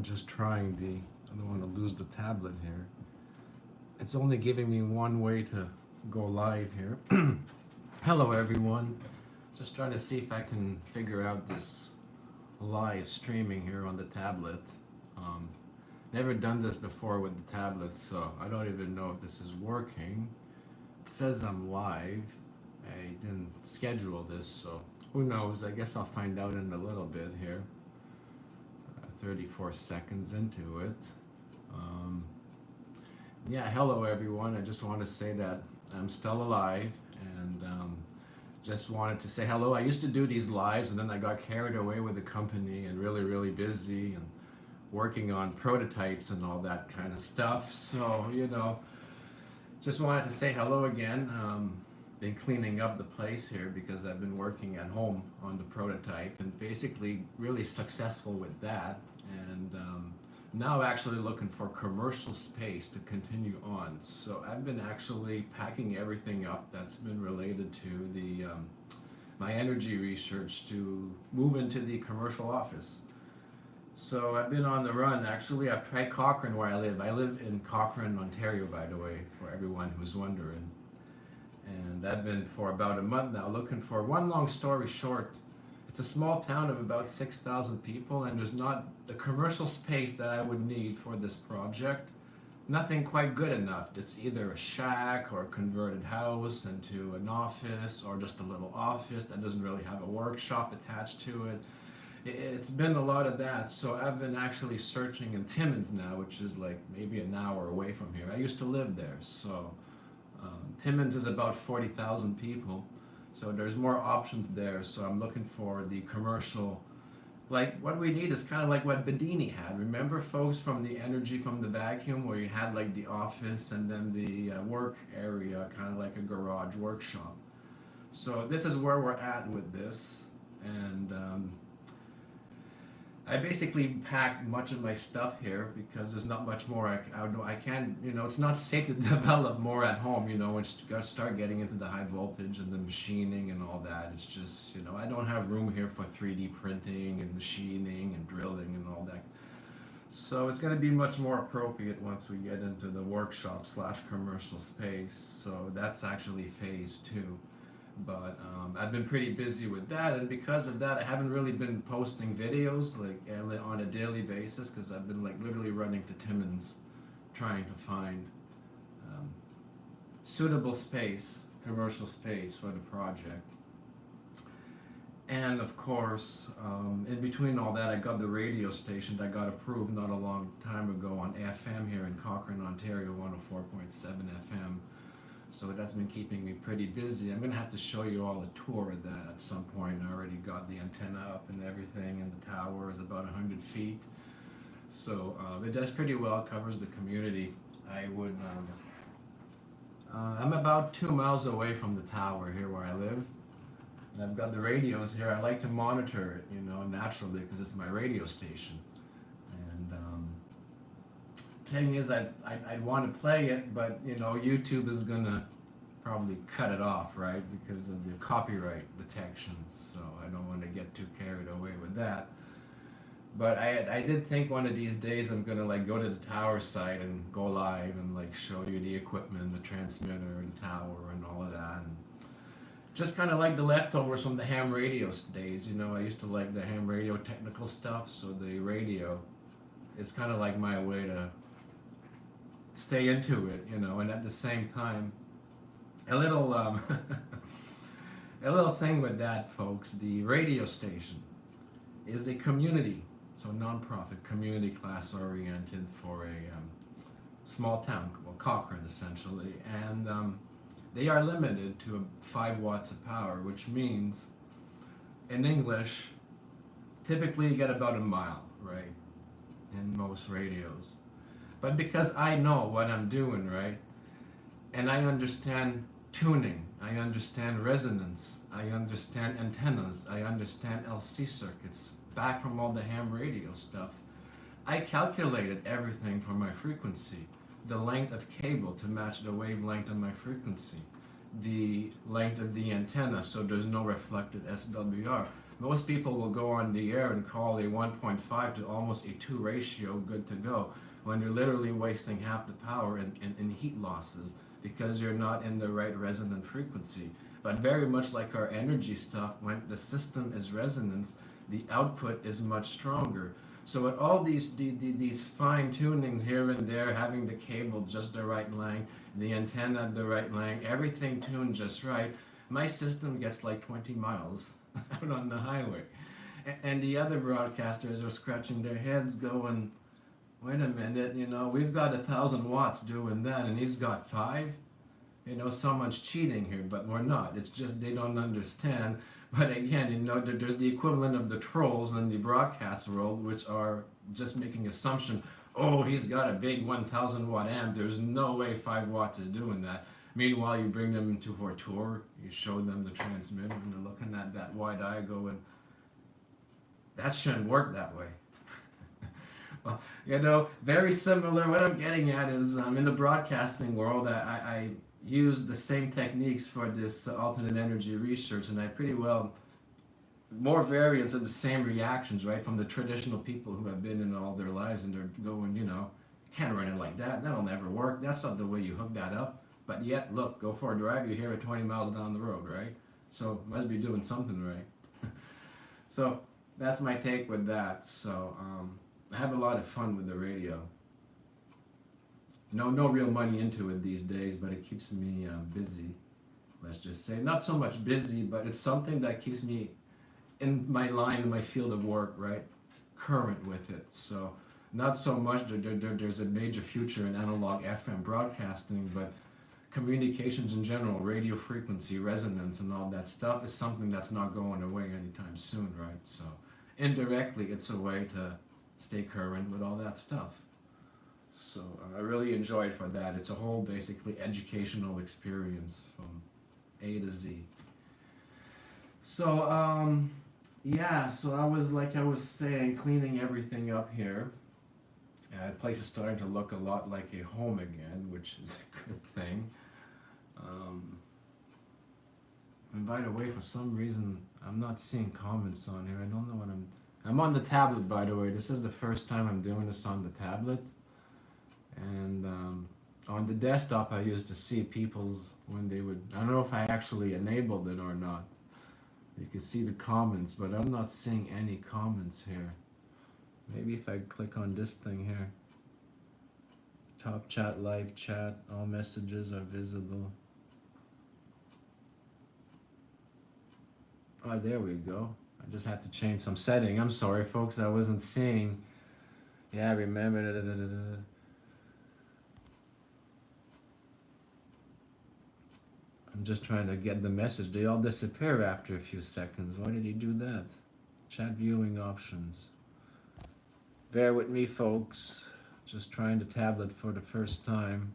I'm just trying I don't want to lose the tablet here. It's only giving me one way to go live here. Hello everyone. Just trying to see if I can figure out this live streaming here on the tablet. Never done this before with the tablet, so I don't even know if this is working. It says I'm live. I didn't schedule this, so who knows? I guess I'll find out in a little bit here. 34 seconds into it. Yeah, hello everyone. I just want to say that I'm still alive, and just wanted to say hello. I used to do these lives, and then I got carried away with the company and really busy and working on prototypes and all that kind of stuff. So, just wanted to say hello again. Been cleaning up the place here because I've been working at home on the prototype and basically really successful with that. And now actually looking for commercial space to continue on. So I've been actually packing everything up that's been related to the my energy research to move into the commercial office. So I've been on the run. Actually, I've tried Cochrane where I live. I live in Cochrane, Ontario, by the way, for everyone who's wondering. And I've been for about a month now looking for, one long story short, it's a small town of about 6,000 people, and there's not the commercial space that I would need for this project. Nothing quite good enough. It's either a shack or a converted house into an office, or just a little office that doesn't really have a workshop attached to it. It's been a lot of that, so I've been actually searching in Timmins now, which is like maybe an hour away from here. I used to live there, so Timmins is about 40,000 people, so there's more options there. So I'm looking for the commercial, like what we need is kind of like what Bedini had. Remember, folks, from the energy from the vacuum, where you had like the office and then the work area, kind of like a garage workshop. So this is where we're at with this, and I basically packed much of my stuff here because there's not much more I can, it's not safe to develop more at home, once you start getting into the high voltage and the machining and all that. It's just, I don't have room here for 3D printing and machining and drilling and all that. So it's going to be much more appropriate once we get into the workshop / commercial space. So that's actually phase 2. But I've been pretty busy with that, and because of that I haven't really been posting videos like on a daily basis, because I've been like literally running to Timmins trying to find suitable space, commercial space for the project. And of course, in between all that, I got the radio station that got approved not a long time ago on FM here in Cochrane, Ontario, 104.7 FM. So that's been keeping me pretty busy. I'm going to have to show you all a tour of that at some point. I already got the antenna up and everything, and the tower is about 100 feet. So it does pretty well, covers the community. I'm about 2 miles away from the tower here where I live. And I've got the radios here. I like to monitor it, naturally, because it's my radio station. And thing is, I'd want to play it, but YouTube is gonna probably cut it off, right, because of the copyright detection. So I don't want to get too carried away with that. But I did think one of these days I'm gonna like go to the tower site and go live and like show you the equipment, the transmitter, the tower, and all of that. And just kind of like the leftovers from the ham radio days. I used to like the ham radio technical stuff, so the radio is kind of like my way to stay into it, and at the same time, a little a little thing with that, folks. The radio station is a community, so non-profit, community class oriented for a small town, well, Cochrane essentially, and they are limited to 5 watts of power, which means in English, typically you get about a mile, right, in most radios. But because I know what I'm doing, right, and I understand tuning, I understand resonance, I understand antennas, I understand LC circuits, back from all the ham radio stuff, I calculated everything for my frequency, the length of cable to match the wavelength of my frequency, the length of the antenna so there's no reflected SWR. Most people will go on the air and call a 1.5 to almost a 2 ratio good to go, when you're literally wasting half the power in heat losses because you're not in the right resonant frequency. But very much like our energy stuff, when the system is resonance, the output is much stronger. So with all these fine tunings here and there, having the cable just the right length, the antenna the right length, everything tuned just right, my system gets like 20 miles out on the highway. And the other broadcasters are scratching their heads going, wait a minute, we've got 1,000 watts doing that and he's got 5? Someone's cheating here, but we're not. It's just they don't understand. But again, there's the equivalent of the trolls in the broadcast world, which are just making assumption, oh, he's got a big 1,000 watt amp. There's no way 5 watts is doing that. Meanwhile, you bring them into for a tour, you show them the transmitter, and they're looking at that wide eye going, that shouldn't work that way. Well, very similar. What I'm getting at is in the broadcasting world, I use the same techniques for this alternate energy research, and I pretty well more variants of the same reactions, right, from the traditional people who have been in all their lives, and they're going, can't run it like that. That'll never work. That's not the way you hook that up. But yet, look, go for a drive. You hear it 20 miles down the road, right? So must be doing something right. So that's my take with that. So I have a lot of fun with the radio. No real money into it these days, but it keeps me busy. Let's just say, not so much busy, but it's something that keeps me in my line, in my field of work, right? Current with it. So not so much there's a major future in analog FM broadcasting, but communications in general, radio frequency, resonance, and all that stuff is something that's not going away anytime soon, right? So indirectly, it's a way to stay current with all that stuff. So I really enjoyed for that. It's a whole basically educational experience from A to Z. So yeah, so I was saying, cleaning everything up here. The place is starting to look a lot like a home again, which is a good thing. And by the way, for some reason, I'm not seeing comments on here. I don't know what I'm on the tablet, by the way. This is the first time I'm doing this on the tablet. And on the desktop, I used to see people's, when they would, I don't know if I actually enabled it or not. You can see the comments, but I'm not seeing any comments here. Maybe if I click on this thing here. Top chat, live chat, all messages are visible. Oh, there we go. I just had to change some setting. I'm sorry, folks, I wasn't seeing. Yeah, remember. I'm just trying to get the message. They all disappear after a few seconds. Why did he do that? Chat viewing options. Bear with me, folks. Just trying the tablet for the first time.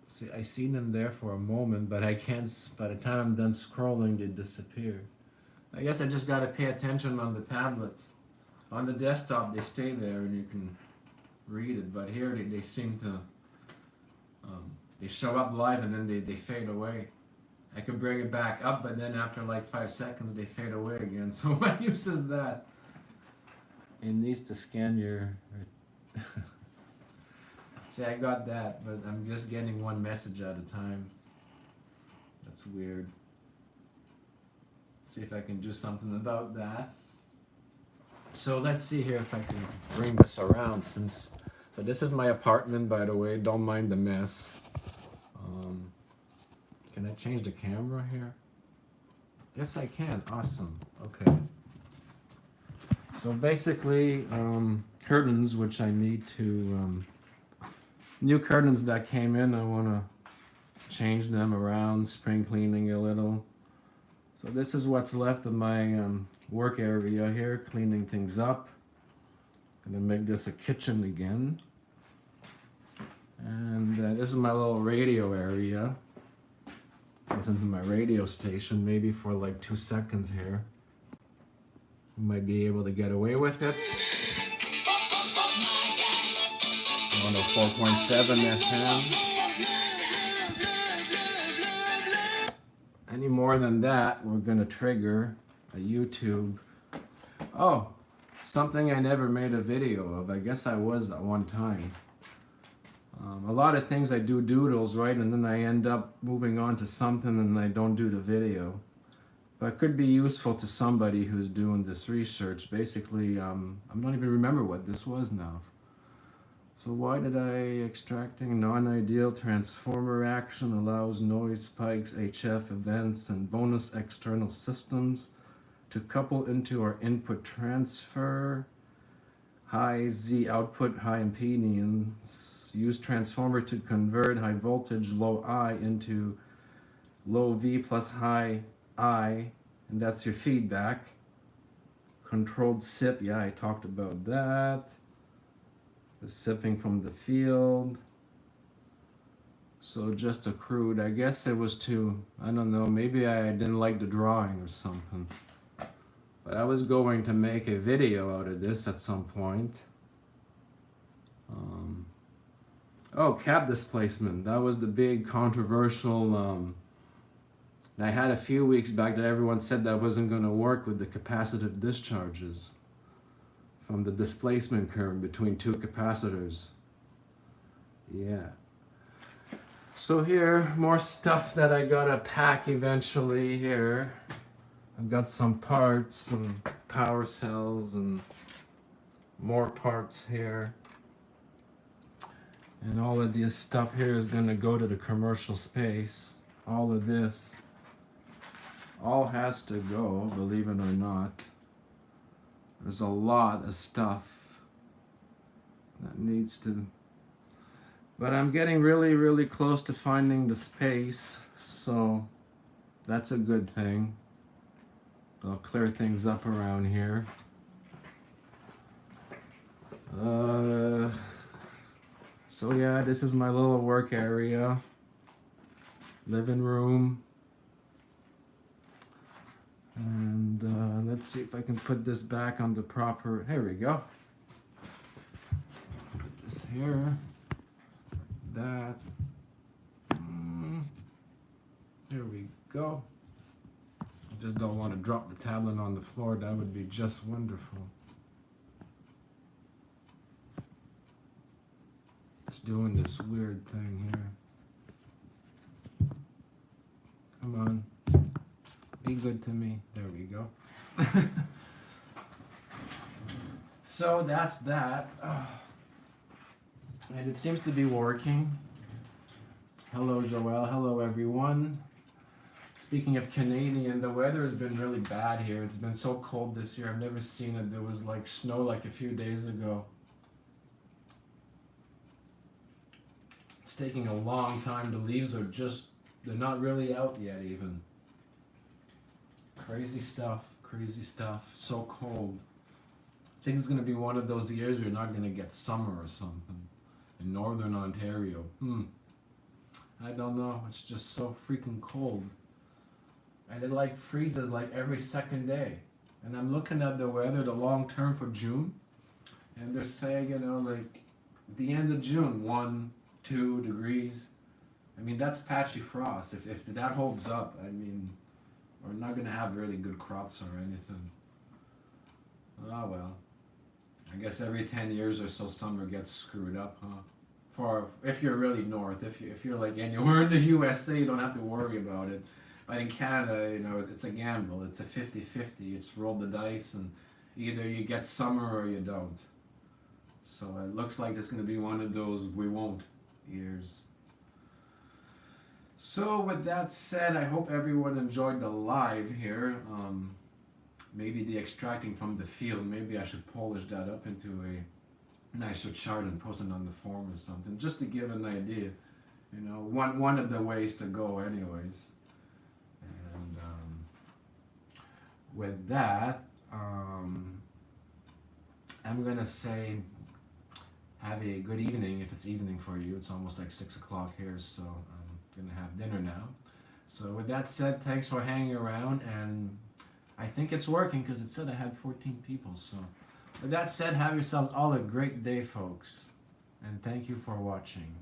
See, I seen them there for a moment, but I can't. By the time I'm done scrolling, they disappear. I guess I just gotta pay attention on the tablet. On the desktop, they stay there, and you can read it. But here, they seem to. They show up live, and then they fade away. I can bring it back up, but then after like 5 seconds, they fade away again. So what use is that? It needs to scan your... See, I got that, but I'm just getting one message at a time. That's weird. See if I can do something about that. So let's see here if I can bring this around since... So this is my apartment, by the way. Don't mind the mess. Can I change the camera here? Yes, I can. Awesome. Okay. So basically, curtains, which I need to... new curtains that came in, I want to change them around, spring cleaning a little. So this is what's left of my work area here, cleaning things up. I'm going to make this a kitchen again. And this is my little radio area. Listen to my radio station, maybe for like 2 seconds here. You might be able to get away with it. 104.7 FM. any more than that, we're gonna trigger a YouTube. Oh, something I never made a video of. I guess I was at one time. A lot of things I do doodles, right, and then I end up moving on to something and I don't do the video. But it could be useful to somebody who's doing this research. Basically, I don't even remember what this was now. So why did I extracting non-ideal transformer action allows noise spikes, HF events, and bonus external systems to couple into our input transfer, high Z output, high impedance, use transformer to convert high voltage, low I into low V plus high I, and that's your feedback. Controlled SIP, yeah, I talked about that. The sipping from the field. So just a crude, I guess it was too, I don't know, maybe I didn't like the drawing or something. But I was going to make a video out of this at some point. Oh, cap displacement, that was the big controversial, I had a few weeks back that everyone said that wasn't going to work with the capacitive discharges from the displacement current between two capacitors. Yeah. So here, more stuff that I gotta pack eventually here. I've got some parts, some power cells, and more parts here. And all of this stuff here is gonna go to the commercial space. All of this, all has to go, believe it or not. There's a lot of stuff that needs to, but I'm getting really close to finding the space, so that's a good thing. I'll clear things up around here. So yeah, this is my little work area, living room. And let's see if I can put this back on the proper, here we go. Put this here, that, here we go. I just don't want to drop the tablet on the floor, that would be just wonderful. Just doing this weird thing here. Come on. Be good to me. There we go. So that's that. And it seems to be working. Hello, Joelle. Hello, everyone. Speaking of Canadian, the weather has been really bad here. It's been so cold this year. I've never seen it. There was like snow like a few days ago. It's taking a long time. The leaves are just, they're not really out yet even. Crazy stuff, so cold. I think it's going to be one of those years you're not going to get summer or something in northern Ontario. I don't know, it's just so freaking cold. And it like freezes like every second day. And I'm looking at the weather, the long term for June, and they're saying, you know, like the end of June, 1-2 degrees. I mean, that's patchy frost. If that holds up, I mean, we're not going to have really good crops or anything. Oh well. I guess every 10 years or so summer gets screwed up, huh? For if you're really north, if you're like anywhere in the USA, you don't have to worry about it. But in Canada, you know, it's a gamble. It's a 50-50. It's roll the dice and either you get summer or you don't. So it looks like it's going to be one of those we won't years. So with that said, I hope everyone enjoyed the live here. Maybe the extracting from the field, maybe I should polish that up into a nicer chart and post it on the forum or something, just to give an idea. You know, one of the ways to go anyways. And with that, I'm going to say have a good evening if it's evening for you. It's almost like 6 o'clock here, so gonna have dinner now. So with that said, thanks for hanging around, and I think it's working because it said I had 14 people. So with that said, have yourselves all a great day, folks, and thank you for watching.